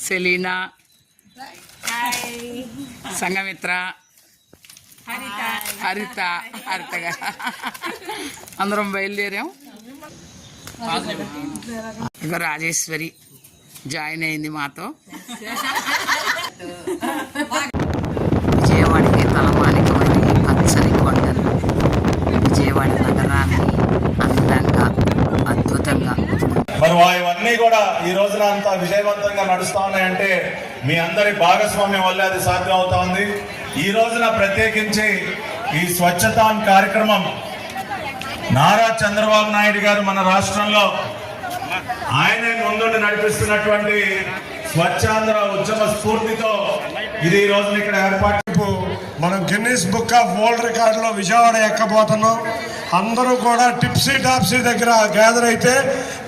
Selena, Sanghamitra, హరిత గారు అందరం బయలుదేరాం. ఇక రాజేశ్వరి జాయిన్ అయింది మాతో. విజయవాడకి తలమానికమని పచ్చని కొండలు, విజయవాడ నగరాన్ని అందంగా అద్భుతంగా మరి ఇవన్నీ కూడా ఈ రోజున అంతా విజయవంతంగా నడుస్తా ఉన్నాయంటే మీ అందరి భాగస్వామ్యం వల్లే అది సాధ్యం అవుతా ఉంది. ఈ రోజున ప్రత్యేకించి ఈ స్వచ్ఛతా కార్యక్రమం నారా చంద్రబాబు నాయుడు గారు మన రాష్ట్రంలో ఆయనే ముందుండి నడిపిస్తున్నటువంటి స్వచ్ఛాంధ్ర ఉద్యమ స్ఫూర్తితో ఇది ఈ రోజున ఇక్కడ ఏర్పాటు. మనం గిన్నీస్ బుక్ ఆఫ్ వరల్డ్ రికార్డులో విజయవాడ ఎక్కబోతున్నాం. అందరూ కూడా టిప్సీ టాప్సీ దగ్గర గ్యాదర్ అయితే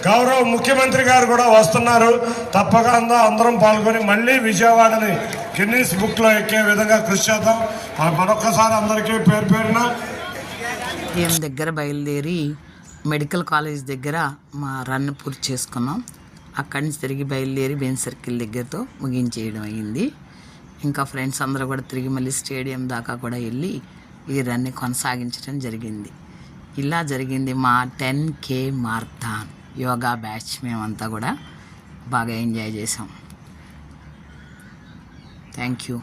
గౌరవ ముఖ్యమంత్రి గారు కూడా వస్తున్నారు. తప్పక అందరం పాల్గొని మళ్ళీ విజయవాడని గిన్నీస్ బుక్లో ఎక్కే విధంగా కృషి చేద్దాం. మరొకసారి అందరికీ పేరు పేరున దగ్గర బయలుదేరి మెడికల్ కాలేజ్ దగ్గర మా రన్ పూర్తి చేసుకున్నాం. అక్కడి నుంచి తిరిగి బయలుదేరి బెంచ్ సర్కిల్ దగ్గరతో ముగించేయడం అయ్యింది. ఇంకా ఫ్రెండ్స్ అందరూ కూడా తిరిగి మళ్ళీ స్టేడియం దాకా కూడా వెళ్ళి ఈ రన్ని కొనసాగించడం జరిగింది. ఇలా జరిగింది మా 10K మారథాన్ యోగా బ్యాచ్. మేమంతా కూడా బాగా ఎంజాయ్ చేసాం. Thank you.